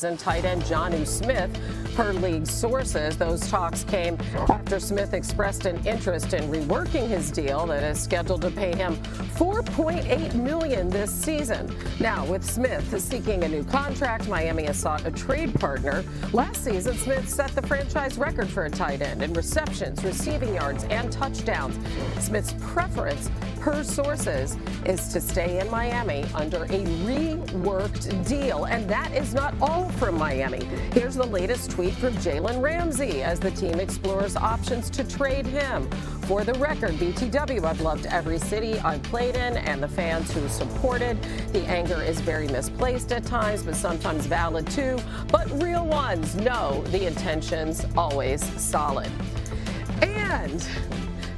and tight end Jonnu Smith, per league sources. Those talks came after Smith expressed an interest in reworking his deal that is scheduled to pay him $4.8 million this season. Now, with Smith seeking a new contract, Miami has sought a trade partner. Last season, Smith set the franchise record for a tight end in receptions, receiving yards, and touchdowns. Smith's preference, per sources, is to stay in Miami under a reworked deal. And that is not all from Miami. Here's the latest tweet from Ramsey as the team explores options to trade him. For the record, BTW, I've loved every city I've played in and the fans who supported. The anger is very misplaced at times, but sometimes valid too. But real ones know the intention's always solid. And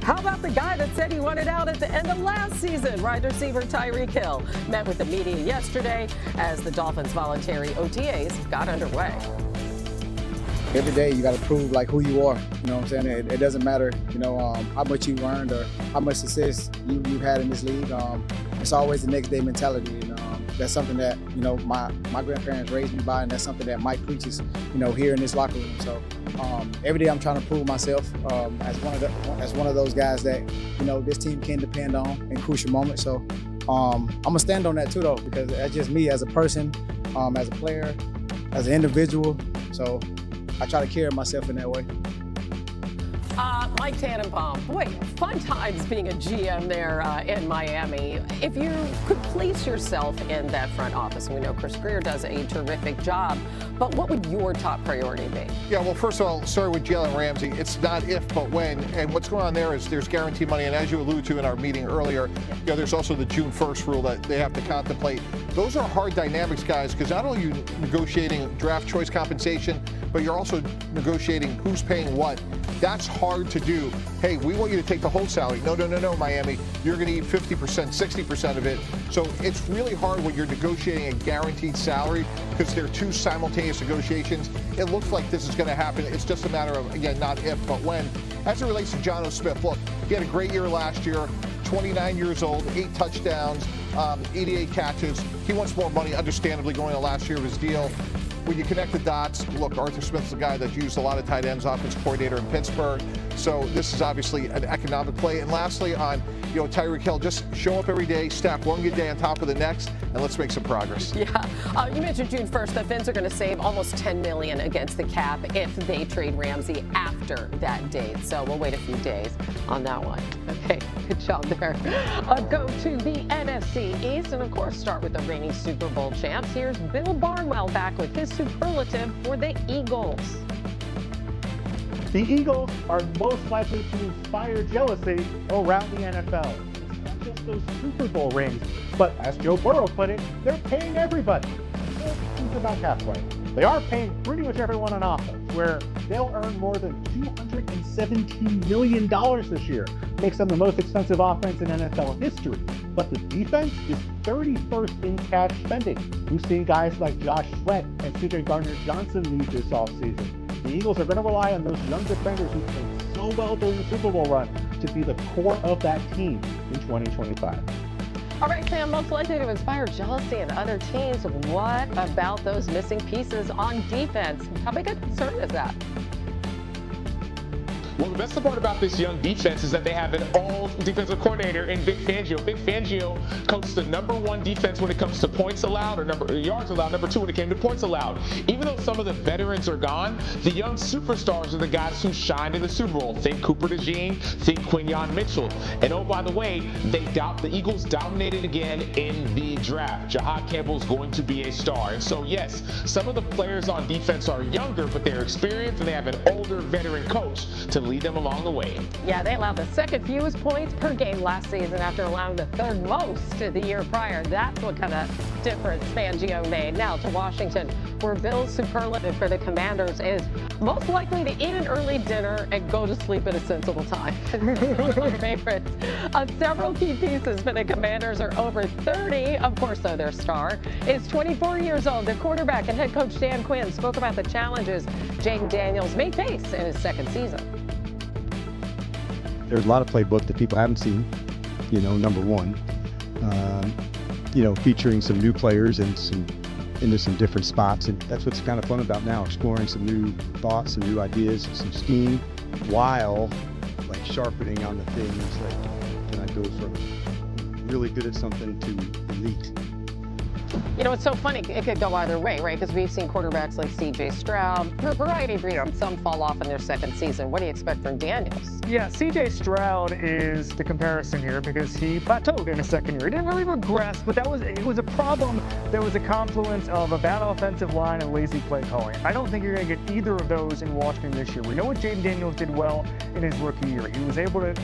how about the guy that said he wanted out at the end of last season? Wide receiver Tyreek Hill met with the media yesterday as the Dolphins' voluntary OTAs got underway. Every day you got to prove like who you are. You know what I'm saying? It doesn't matter, how much you earned or how much success you've had in this league. It's always the next day mentality. And that's something that, my grandparents raised me by, and that's something that Mike preaches, here in this locker room. So every day I'm trying to prove myself as one of those guys that, this team can depend on in crucial moments. So I'm going to stand on that too, though, because that's just me as a person, as a player, as an individual. So I try to carry myself in that way. Mike Tannenbaum, boy, fun times being a GM there in Miami. If you could place yourself in that front office, and we know Chris Greer does a terrific job, but what would your top priority be? Yeah, well, first of all, starting with Jalen Ramsey, it's not if, but when. And what's going on there is there's guaranteed money. And as you alluded to in our meeting earlier, there's also the June 1st rule that they have to contemplate. Those are hard dynamics, guys, because not only are you negotiating draft choice compensation, but you're also negotiating who's paying what. That's hard to do. Hey, we want you to take the whole salary. No, Miami. You're going to eat 50%, 60% of it. So it's really hard when you're negotiating a guaranteed salary because they're two simultaneous negotiations. It looks like this is going to happen. It's just a matter of, again, not if, but when. As it relates to Jonnu Smith, look, he had a great year last year, 29 years old, 8 touchdowns, 88 catches. He wants more money, understandably, going to last year of his deal. When you connect the dots, look, Arthur Smith's a guy that's used a lot of tight ends, offensive coordinator in Pittsburgh. So this is obviously an economic play. And lastly, on Tyreek Hill, just show up every day, stack one good day on top of the next, and let's make some progress. Yeah, you mentioned June 1st. The Fins are going to save almost $10 million against the cap if they trade Ramsey after that date. So we'll wait a few days on that one. Okay, good job there. Go to the NFC East, and of course, start with the reigning Super Bowl champs. Here's Bill Barnwell back with his superlative for the Eagles. The Eagles are most likely to inspire jealousy around the NFL. It's not just those Super Bowl rings, but as Joe Burrow put it, they're paying everybody. It's about halfway. They are paying pretty much everyone on offense, where they'll earn more than $217 million this year. Makes them the most expensive offense in NFL history. But the defense is 31st in cash spending. We've seen guys like Josh Sweat and C.J. Gardner-Johnson leave this offseason. The Eagles are going to rely on those young defenders who played so well during the Super Bowl run to be the core of that team in 2025. All right, Sam, most likely to inspire jealousy in other teams. What about those missing pieces on defense? How big a concern is that? Well, the best part about this young defense is that they have an all-defensive coordinator in Vic Fangio. Vic Fangio coached the #1 defense when it comes to points allowed, or yards allowed, #2 when it came to points allowed. Even though some of the veterans are gone, the young superstars are the guys who shined in the Super Bowl. Think Cooper DeJean, think Quinyon Mitchell. And oh, by the way, the Eagles dominated again in the draft. Jahad Campbell's going to be a star. And so, yes, some of the players on defense are younger, but they're experienced, and they have an older veteran coach to lead them along the way. Yeah, they allowed the second fewest points per game last season after allowing the third most the year prior. That's what kind of difference Fangio made. Now to Washington, where Bill's superlative for the Commanders is most likely to eat an early dinner and go to sleep at a sensible time. My favorites. Several key pieces for the Commanders are over 30. Of course, though, their star is 24 years old. The quarterback and head coach Dan Quinn spoke about the challenges Jayden Daniels may face in his second season. There's a lot of playbook that people haven't seen, number one, featuring some new players and some into some different spots. And that's what's kind of fun about now, exploring some new thoughts, some new ideas, some scheme, while like sharpening on the things like, can I go from really good at something to elite? You know, it's so funny. It could go either way, right? Because we've seen quarterbacks like C.J. Stroud, for a variety of reasons, some fall off in their second season. What do you expect from Daniels? Yeah, C.J. Stroud is the comparison here because he plateaued in his second year. He didn't really regress, but it was a problem. There was a confluence of a bad offensive line and lazy play calling. I don't think you're going to get either of those in Washington this year. We know what Jayden Daniels did well in his rookie year. He was able to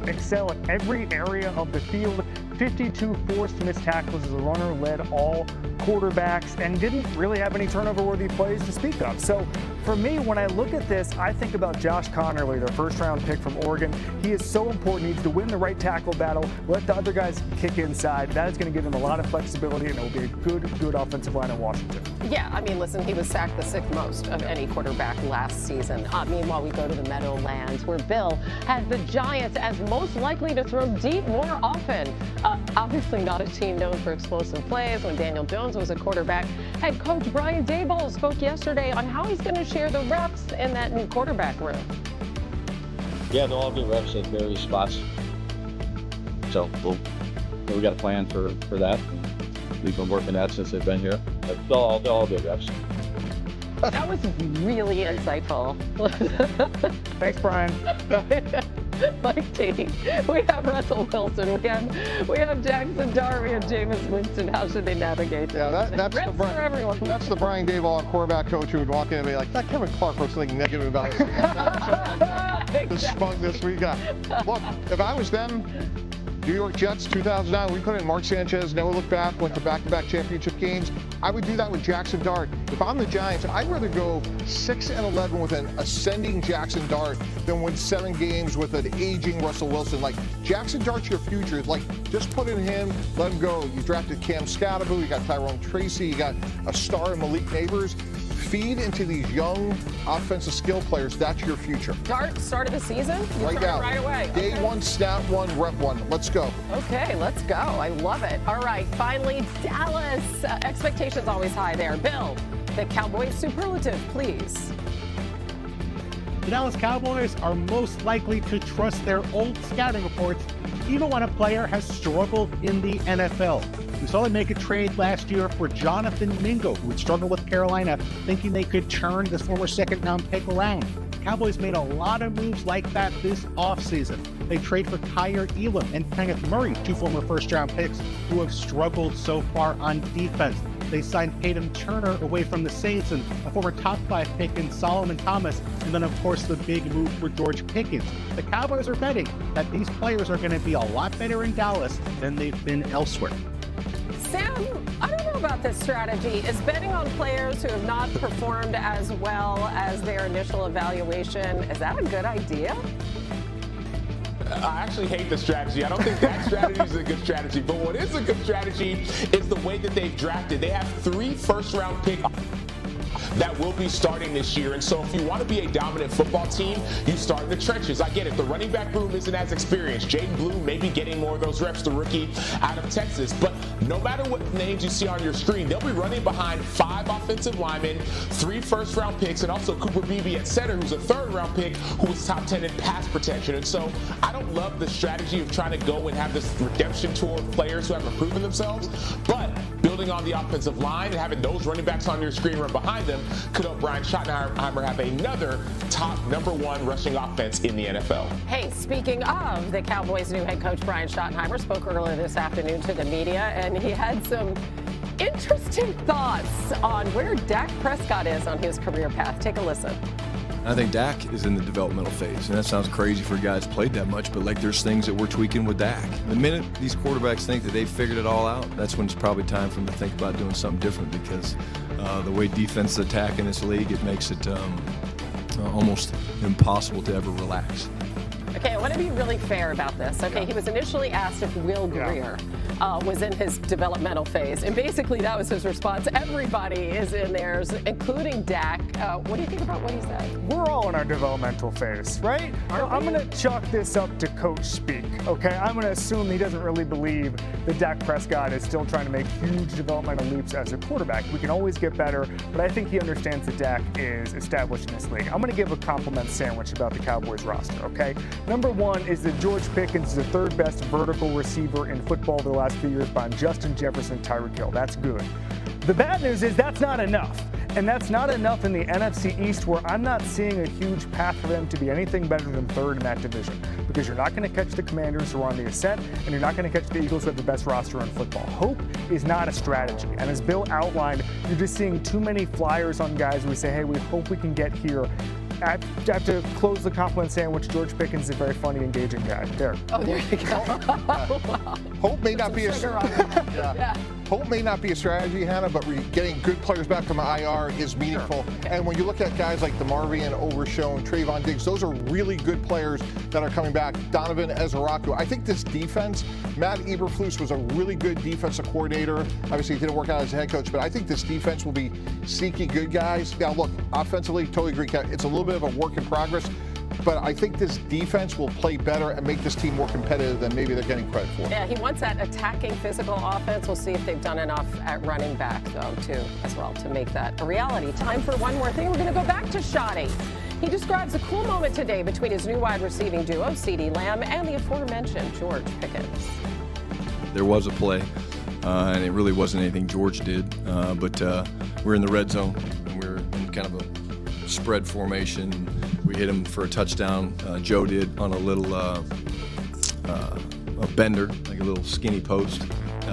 excel in every area of the field. 52 forced missed tackles as a runner, led all quarterbacks, and didn't really have any turnover-worthy plays to speak of. So for me, when I look at this, I think about Josh Connerly, their first-round pick from Oregon. He is so important. He needs to win the right tackle battle, let the other guys kick inside. That is going to give him a lot of flexibility, and it will be a good offensive line in Washington. Yeah, I mean, listen, he was sacked the sixth most of any quarterback last season. Meanwhile, we go to the Meadowlands, where Bill has the Giants as most likely to throw deep more often. Obviously not a team known for explosive plays. When Daniel Jones was a quarterback, head coach Brian Daboll spoke yesterday on how he's going to share the reps in that new quarterback room. Yeah, they'll all get reps at various spots. So we got a plan for that. And we've been working that since they've been here. But they'll all get reps. That was really insightful. Thanks, Brian. Mike T. We have Russell Wilson. We have Jackson Dart. We have Jameis Winston. How should they navigate this? Yeah, that's the Brian Daboll quarterback coach who would walk in and be like, that Kevin Clark wrote something negative about us. The smugness we got. Look, if I was them, New York Jets 2009, we put in Mark Sanchez, never looked back, went to back-to-back championship games. I would do that with Jackson Dart. If I'm the Giants, I'd rather go 6-11 with an ascending Jackson Dart than win 7 games with an aging Russell Wilson. Like, Jackson Dart's your future. Like, just put in him, let him go. You drafted Cam Scatterbo, you got Tyrone Tracy, you got a star in Malik Neighbors. Feed into these young offensive skill players. That's your future. Dart, start of the season? You right now. Right away. Day one, snap one, rep one. Let's go. Okay, let's go. I love it. All right, finally, Dallas. Expectations always high there. Bill, the Cowboys superlative, please. The Dallas Cowboys are most likely to trust their old scouting reports, even when a player has struggled in the NFL. We saw them make a trade last year for Jonathan Mingo, who had struggled with Carolina, thinking they could turn this former second-round pick around. The Cowboys made a lot of moves like that this offseason. They trade for Kyer Elam and Kenneth Murray, 2 former first-round picks who have struggled so far on defense. They signed Peyton Turner away from the Saints and a former top 5 pick in Solomon Thomas, and then, of course, the big move for George Pickens. The Cowboys are betting that these players are going to be a lot better in Dallas than they've been elsewhere. Sam, I don't know about this strategy. Is betting on players who have not performed as well as their initial evaluation, is that a good idea? I actually hate the strategy. I don't think that strategy is a good strategy. But what is a good strategy is the way that they've drafted. They have 3 first-round picks that will be starting this year. And so if you want to be a dominant football team, you start in the trenches. I get it. The running back room isn't as experienced. Jayden Blue may be getting more of those reps, the rookie out of Texas. But no matter what names you see on your screen, they'll be running behind 5 offensive linemen, 3 first-round picks, and also Cooper Beebe at center, who's a third-round pick, who was top 10 in pass protection. And so I don't love the strategy of trying to go and have this redemption tour of players who haven't proven themselves. But building on the offensive line and having those running backs on your screen run behind them could help Brian Schottenheimer have another top #1 rushing offense in the NFL. Hey, speaking of, the Cowboys' new head coach Brian Schottenheimer spoke earlier this afternoon to the media, and he had some interesting thoughts on where Dak Prescott is on his career path. Take a listen. I think Dak is in the developmental phase, and that sounds crazy for a guy that's played that much, but like there's things that we're tweaking with Dak. The minute these quarterbacks think that they've figured it all out, that's when it's probably time for them to think about doing something different, because the way defense attack in this league, it makes it almost impossible to ever relax. Okay, I want to be really fair about this. Okay, he was initially asked if Will Greer was in his developmental phase, and basically that was his response. Everybody is in theirs, including Dak. What do you think about what he said? We're all in our developmental phase, right? I'm going to chalk this up to coach speak, okay? I'm going to assume he doesn't really believe that Dak Prescott is still trying to make huge developmental leaps as a quarterback. We can always get better, but I think he understands that Dak is established in this league. I'm going to give a compliment sandwich about the Cowboys roster, okay? Number one is that George Pickens is the third best vertical receiver in football over the last few years behind Justin Jefferson, Tyreek Hill. That's good. The bad news is that's not enough. And that's not enough in the NFC East, where I'm not seeing a huge path for them to be anything better than third in that division. Because you're not going to catch the Commanders, who are on the ascent, and you're not going to catch the Eagles, who have the best roster in football. Hope is not a strategy. And as Bill outlined, you're just seeing too many flyers on guys where we say, hey, we hope we can get here. I have to close the compliment sandwich. George Pickens is a very funny, engaging guy. There. Oh, there you go. Wow. Hope may not be Hope may not be a strategy, Hannah, but getting good players back from IR is meaningful. Sure. Okay. And when you look at guys like DeMarvion, Overshown, Trayvon Diggs, those are really good players that are coming back. Donovan Ezeraku. I think this defense, Matt Eberflus was a really good defensive coordinator. Obviously, he didn't work out as a head coach, but I think this defense will be sneaky good guys. Now, look, offensively, totally agree. It's a little bit of a work in progress. But I think this defense will play better and make this team more competitive than maybe they're getting credit for. Yeah, he wants that attacking physical offense. We'll see if they've done enough at running back, though, too, as well, to make that a reality. Time for one more thing. We're going to go back to Shannon. He describes a cool moment today between his new wide receiving duo, CeeDee Lamb, and the aforementioned George Pickens. There was a play, and it really wasn't anything George did, but we're in the red zone, and we're in kind of a spread formation. We hit him for a touchdown. Joe did on a little a bender, like a little skinny post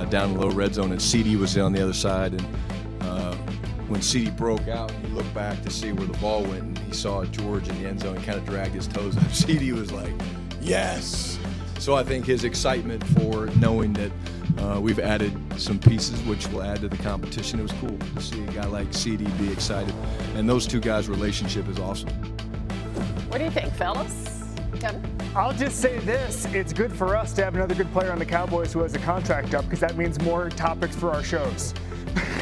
down in the low red zone, and CeeDee was on the other side. And when CeeDee broke out, he looked back to see where the ball went, and he saw George in the end zone. He kind of dragged his toes up. CeeDee was like, yes! So I think his excitement for knowing that we've added some pieces which will add to the competition. It was cool to see a guy like CeeDee be excited. And those two guys' relationship is awesome. What do you think, fellas? Kevin? I'll just say this. It's good for us to have another good player on the Cowboys who has a contract up, because that means more topics for our shows.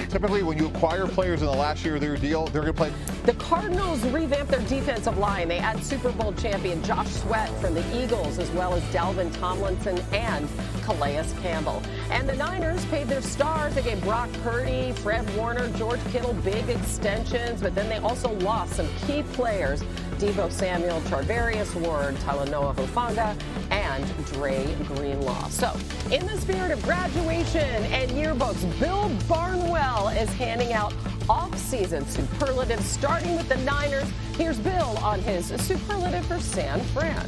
Typically, when you acquire players in the last year of their deal, they're going to play. The Cardinals revamped their defensive line. They add Super Bowl champion Josh Sweat from the Eagles, as well as Dalvin Tomlinson and Calais Campbell. And the Niners paid their stars. They gave Brock Purdy, Fred Warner, George Kittle big extensions, but then they also lost some key players: Deebo Samuel, Charvarius Ward, Talanoa Hufanga, and Dre Greenlaw. So, in the spirit of graduation and yearbooks, Bill Barnwell is handing out off-season superlatives, starting with the Niners. Here's Bill on his superlative for San Fran.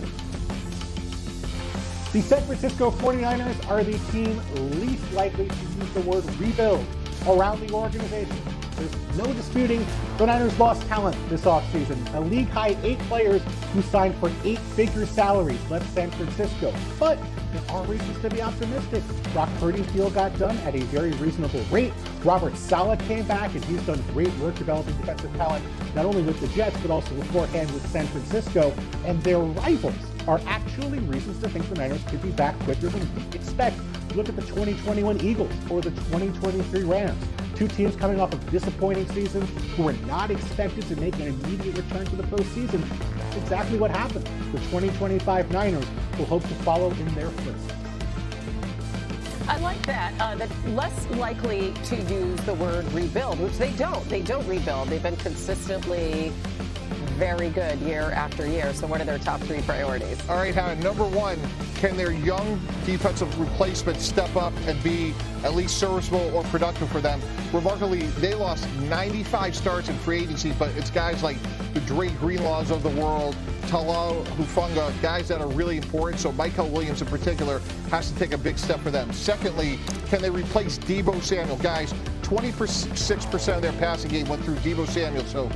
The San Francisco 49ers are the team least likely to use the word rebuild around the organization. There's no disputing the Niners lost talent this offseason. A league-high 8 players who signed for 8-figure salaries left San Francisco. But there are reasons to be optimistic. Brock Purdy's deal got done at a very reasonable rate. Robert Saleh came back, and he's done great work developing defensive talent, not only with the Jets, but also beforehand with San Francisco. And their rivals are actually reasons to think the Niners could be back quicker than we expect. Look at the 2021 Eagles or the 2023 Rams. Two teams coming off of disappointing seasons who were not expected to make an immediate return to the postseason. That's exactly what happened. The 2025 Niners will hope to follow in their footsteps. I like that. That less likely to use the word rebuild, which they don't. They don't rebuild. They've been consistently very good year after year. So what are their top 3 priorities? All right, Hannah, number 1, can their young defensive replacement step up and be at least serviceable or productive for them? Remarkably, they lost 95 starts in free agency, but it's guys like the Dre Greenlaws of the world, Talanoa Hufanga, guys that are really important. So Michael Williams in particular has to take a big step for them. Secondly, can they replace Deebo Samuel? Guys, 26% of their passing game went through Deebo Samuel. So